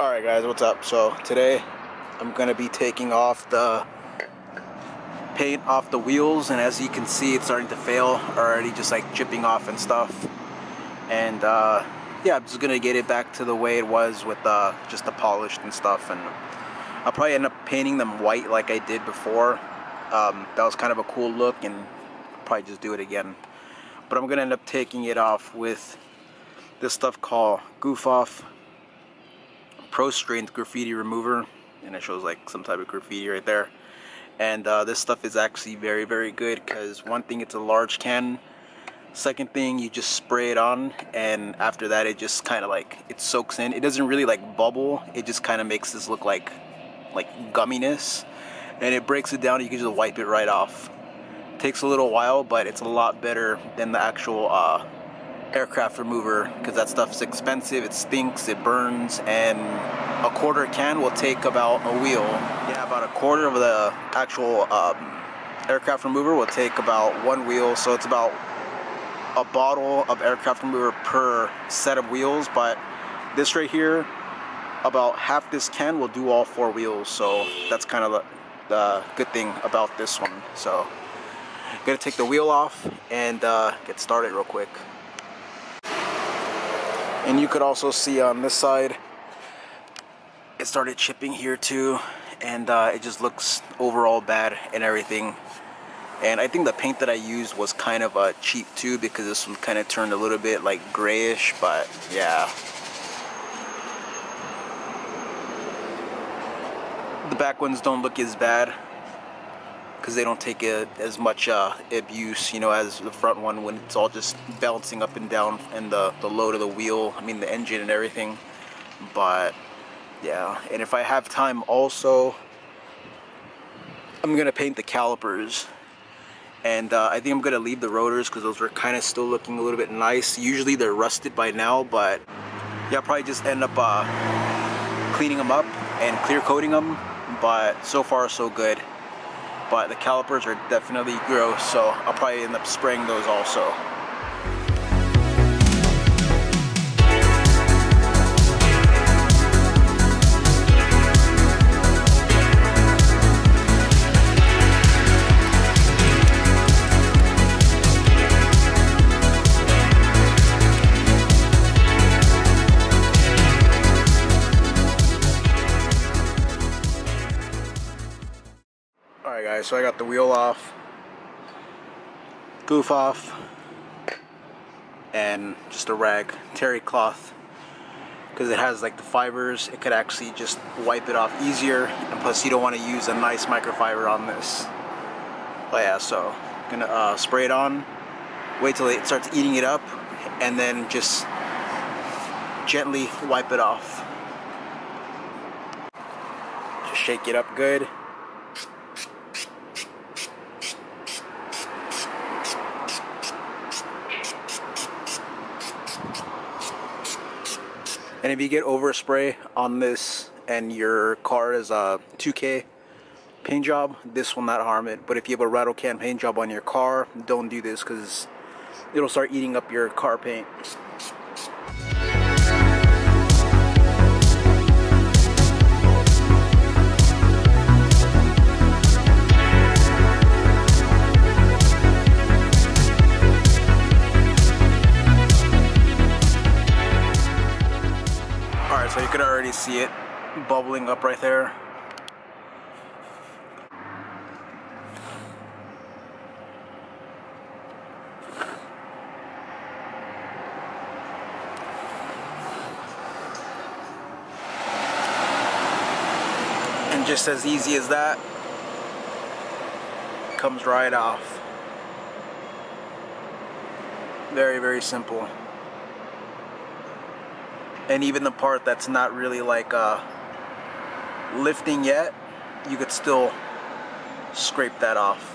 Alright guys, what's up? So today I'm gonna be taking off the paint off the wheels, and as you can see it's starting to fail already, just like chipping off and stuff. And yeah, I'm just gonna get it back to the way it was with just the polished and stuff, and I'll probably end up painting them white like I did before. That was kind of a cool look, and I'll probably just do it again. But I'm gonna end up taking it off with this stuff called Goof Off Pro Strength Graffiti Remover, and it shows like some type of graffiti right there. And this stuff is actually very, very good because one thing, it's a large can. Second thing, you just spray it on, and after that it just kind of like, it soaks in. It doesn't really like bubble, it just kind of makes this look like gumminess, and it breaks it down. You can just wipe it right off. It takes a little while, but it's a lot better than the actual aircraft remover, because that stuff's expensive, it stinks, it burns, and a quarter can will take about a wheel. Yeah, about a quarter of the actual aircraft remover will take about one wheel, so it's about a bottle of aircraft remover per set of wheels. But this right here, about half this can will do all 4 wheels, so that's kind of the good thing about this one. So I'm gonna take the wheel off and get started real quick. And you could also see on this side, it started chipping here too, and it just looks overall bad and everything. And I think the paint that I used was kind of cheap too, because this one kind of turned a little bit like grayish, but yeah. The back ones don't look as bad because they don't take as much abuse, you know, as the front one, when it's all just bouncing up and down, and the load of the wheel, I mean the engine and everything. But yeah, and if I have time also, I'm gonna paint the calipers. And I think I'm gonna leave the rotors because those were kind of still looking a little bit nice. Usually they're rusted by now, but yeah, I'll probably just end up cleaning them up and clear coating them. But so far so good. But the calipers are definitely gross, so I'll probably end up spraying those also. Alright guys, so I got the wheel off, goof off, and just a rag, terry cloth, because it has like the fibers. It could actually just wipe it off easier, and plus you don't want to use a nice microfiber on this. But yeah, so I'm gonna spray it on, wait till it starts eating it up, and then just gently wipe it off. Just shake it up good. And if you get overspray on this and your car is a 2K paint job, this will not harm it. But if you have a rattle can paint job on your car, don't do this because it'll start eating up your car paint. So you could already see it bubbling up right there. And just as easy as that, comes right off. Very, very simple. And even the part that's not really like lifting yet, you could still scrape that off.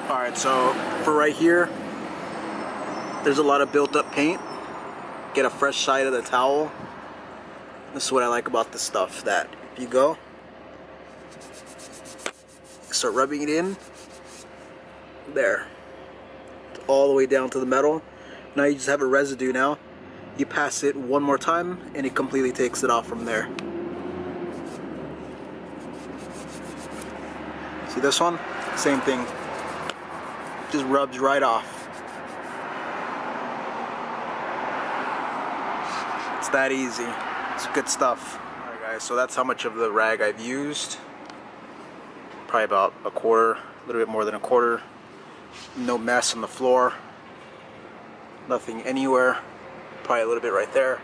Alright, so for right here, there's a lot of built up paint. Get a fresh side of the towel. This is what I like about this stuff, that if you go, start rubbing it in, there, all the way down to the metal. Now you just have a residue now. You pass it one more time and it completely takes it off from there. See this one? Same thing. Just rubs right off. It's that easy. It's good stuff. Alright guys, so that's how much of the rag I've used. Probably about a quarter, a little bit more than a quarter. No mess on the floor. Nothing anywhere. Probably a little bit right there.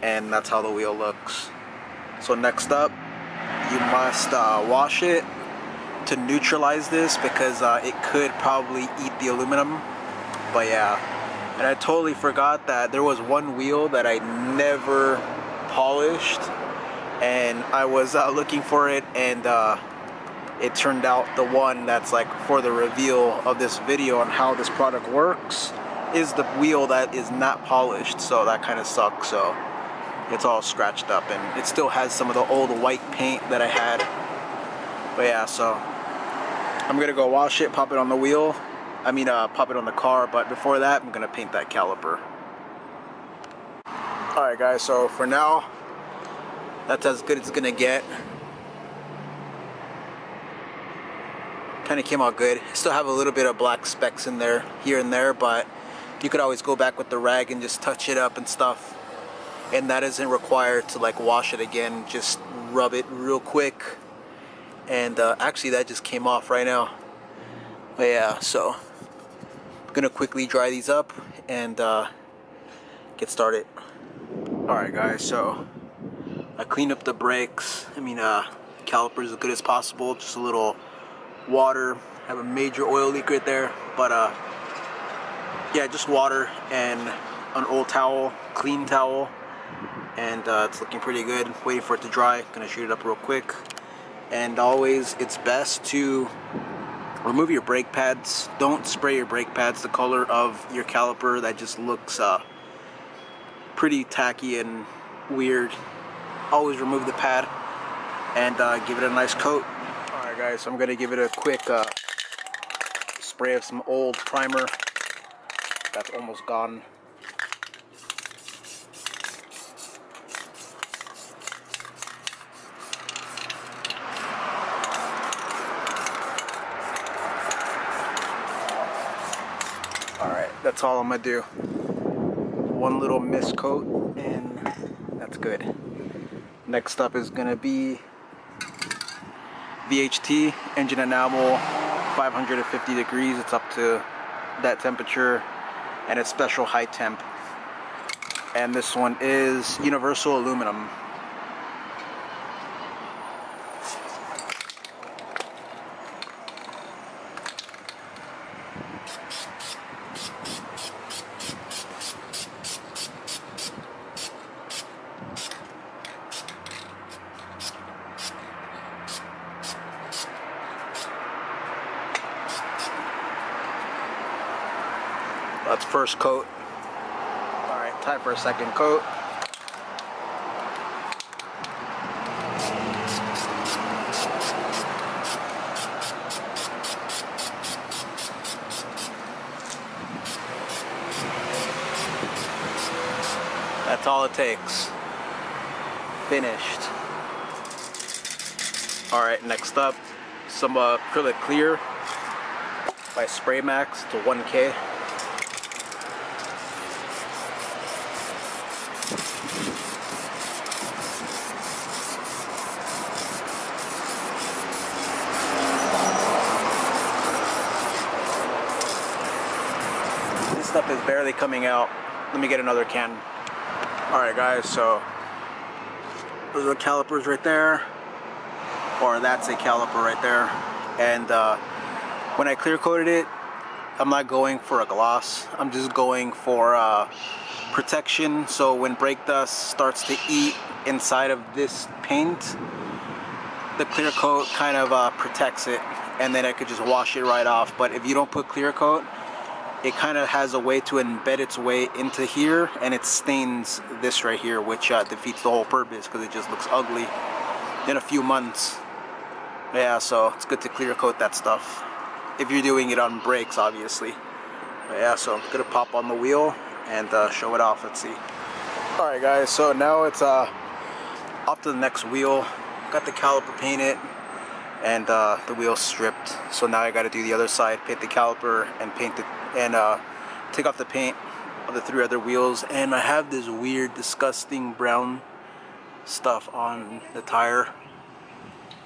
And that's how the wheel looks. So next up, you must wash it to neutralize this, because it could probably eat the aluminum. But yeah, and I totally forgot that there was one wheel that I never polished, and I was looking for it, and it turned out the one that's like for the reveal of this video on how this product works is the wheel that is not polished. So that kind of sucks. So it's all scratched up, and it still has some of the old white paint that I had. But yeah, so I'm gonna go wash it, pop it on the wheel. I mean, pop it on the car, but before that, I'm gonna paint that caliper. Alright guys, so for now, that's as good as it's gonna get. Kinda came out good. Still have a little bit of black specks in there, here and there, but you could always go back with the rag and just touch it up and stuff. And that isn't required to like wash it again, just rub it real quick. And actually that just came off right now. But yeah, so I'm gonna quickly dry these up and get started. Alright guys, so I cleaned up the brakes. I mean, calipers as good as possible, just a little water. I have a major oil leak right there, but yeah, just water and an old towel, clean towel, and it's looking pretty good. Waiting for it to dry. Gonna shoot it up real quick. And always, it's best to remove your brake pads. Don't spray your brake pads the color of your caliper. That just looks pretty tacky and weird. Always remove the pad and give it a nice coat. Alright guys, so I'm going to give it a quick spray of some old primer. That's almost gone. Alright, that's all I'm going to do. One little mist coat and that's good. Next up is going to be VHT, engine enamel, 550 degrees. It's up to that temperature, and it's special high temp. And this one is universal aluminum. That's first coat. Alright, time for a second coat. That's all it takes. Finished. Alright, next up, some acrylic clear by Spray Max to 1K. This stuff is barely coming out. Let me get another can. Alright guys, so those are calipers right there, or that's a caliper right there. And when I clear coated it, I'm not going for a gloss. I'm just going for protection, so when brake dust starts to eat inside of this paint, the clear coat kind of protects it and then I could just wash it right off. But if you don't put clear coat, it kind of has a way to embed its way into here, and it stains this right here, which defeats the whole purpose because it just looks ugly in a few months. Yeah, so it's good to clear coat that stuff if you're doing it on brakes, obviously. But yeah, so I'm gonna pop on the wheel and show it off. Let's see. All right, guys, so now it's off to the next wheel. Got the caliper painted and the wheel stripped. So now I got to do the other side, paint the caliper and paint the take off the paint of the 3 other wheels. And I have this weird, disgusting brown stuff on the tire,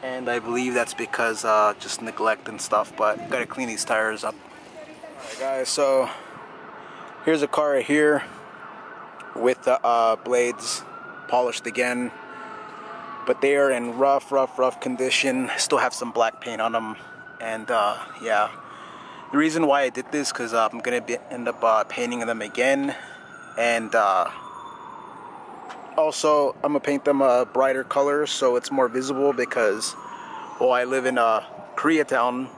and I believe that's because just neglect and stuff. But gotta clean these tires up. All right, guys, so here's a car right here with the blades polished again, but they are in rough condition. Still have some black paint on them, and yeah, the reason why I did this because I'm gonna end up painting them again, and also I'm gonna paint them brighter colors so it's more visible, because well, I live in Koreatown,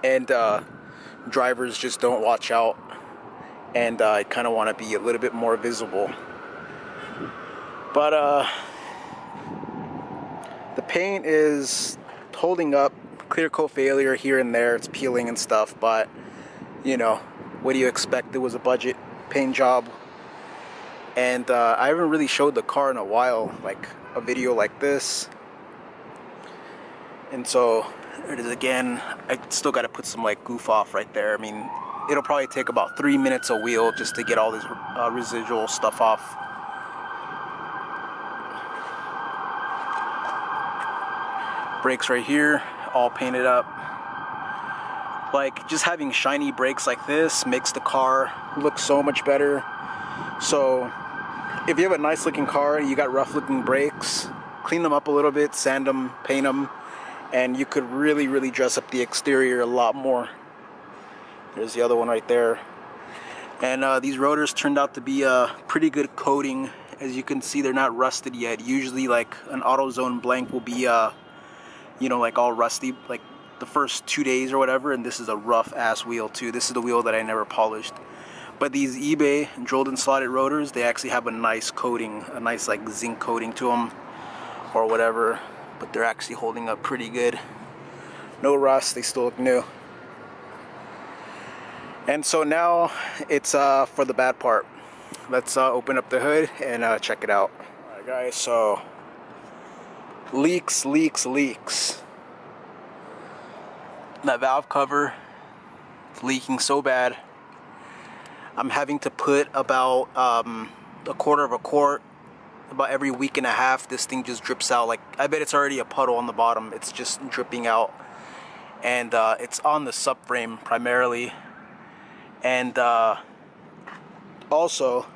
and drivers just don't watch out, and I kind of want to be a little bit more visible. But the paint is holding up. Clear coat failure here and there, it's peeling and stuff, but you know, what do you expect? It was a budget paint job, and I haven't really showed the car in a while, like a video like this. And so there it is again. I still got to put some like goof off right there. I mean, it'll probably take about 3 minutes a wheel just to get all this residual stuff off. Brakes right here, all painted up. Like, just having shiny brakes like this makes the car look so much better. So if you have a nice looking car, you got rough looking brakes, clean them up a little bit, sand them, paint them, and you could really dress up the exterior a lot more. There's the other one right there. And these rotors turned out to be a pretty good coating. As you can see, they're not rusted yet. Usually like an AutoZone blank will be you know, like all rusty like the first 2 days or whatever, and this is a rough ass wheel too. This is the wheel that I never polished. But these eBay drilled and slotted rotors, they actually have a nice coating, a nice like zinc coating to them or whatever, but they're actually holding up pretty good. No rust, they still look new. And so now it's for the bad part. Let's open up the hood and check it out. Alright guys, so leaks. That valve cover is leaking so bad. I'm having to put about a quarter of a quart about every week and a half. This thing just drips out. Like, I bet it's already a puddle on the bottom. It's just dripping out, and it's on the subframe primarily. And also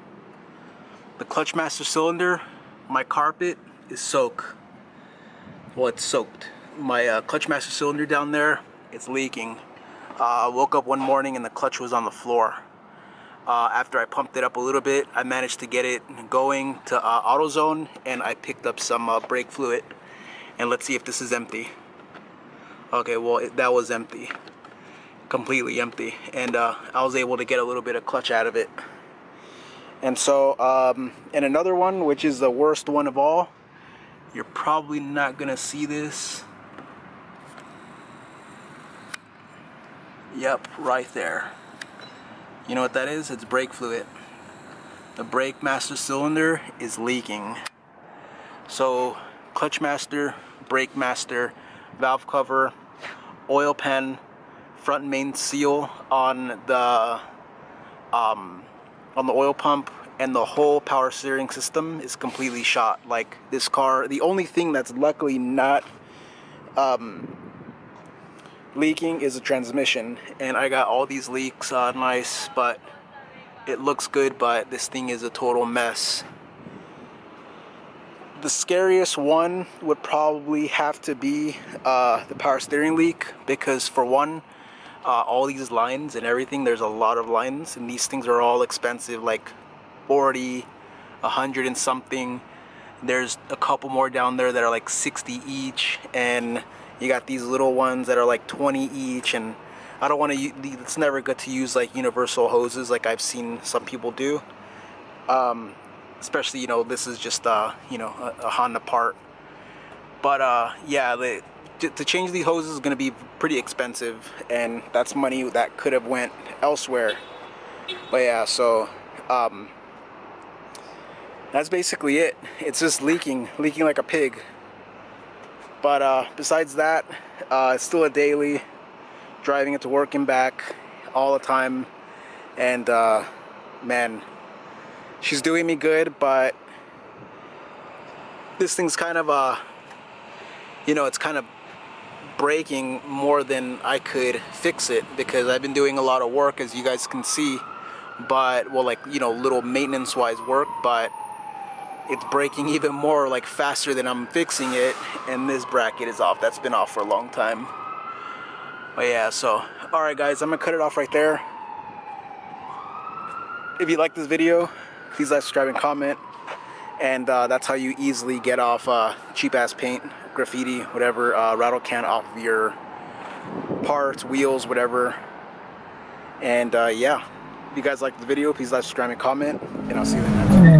the clutch master cylinder, my carpet is soaked. Well, it's soaked. My clutch master cylinder down there, it's leaking. I woke up one morning and the clutch was on the floor. After I pumped it up a little bit, I managed to get it going to AutoZone, and I picked up some brake fluid. And let's see if this is empty. Okay, well, that was empty. Completely empty. And I was able to get a little bit of clutch out of it. And so, and another one, which is the worst one of all, you're probably not gonna see this. Yep, right there. You know what that is? It's brake fluid. The brake master cylinder is leaking. So, clutch master, brake master, valve cover, oil pan, front main seal on the oil pump, and the whole power steering system is completely shot. Like, this car, the only thing that's luckily not leaking is a transmission, and I got all these leaks nice, but it looks good, but this thing is a total mess. The scariest one would probably have to be the power steering leak, because for one, all these lines and everything, there's a lot of lines, and these things are all expensive, like 40, 100 and something. There's a couple more down there that are like 60 each, and You got these little ones that are like 20 each, and I don't want to. It's never good to use like universal hoses like I've seen some people do. Especially, you know, this is just you know, a Honda part. But yeah, to change these hoses is going to be pretty expensive, and that's money that could have went elsewhere. But yeah, so that's basically it. It's just leaking like a pig. But besides that, it's still a daily, driving it to work and back all the time. And man, she's doing me good, but this thing's kind of you know, it's kind of breaking more than I could fix it, because I've been doing a lot of work, as you guys can see. But well, like, you know, little maintenance wise work, but it's breaking even more, like faster than I'm fixing it. And this bracket is off. That's been off for a long time. But yeah, so alright guys, I'm gonna cut it off right there. If you like this video, please like, subscribe, and comment. And that's how you easily get off cheap ass paint, graffiti, whatever, rattle can off of your parts, wheels, whatever. And yeah, if you guys like the video, please like, subscribe, and comment, and I'll see you in the next one.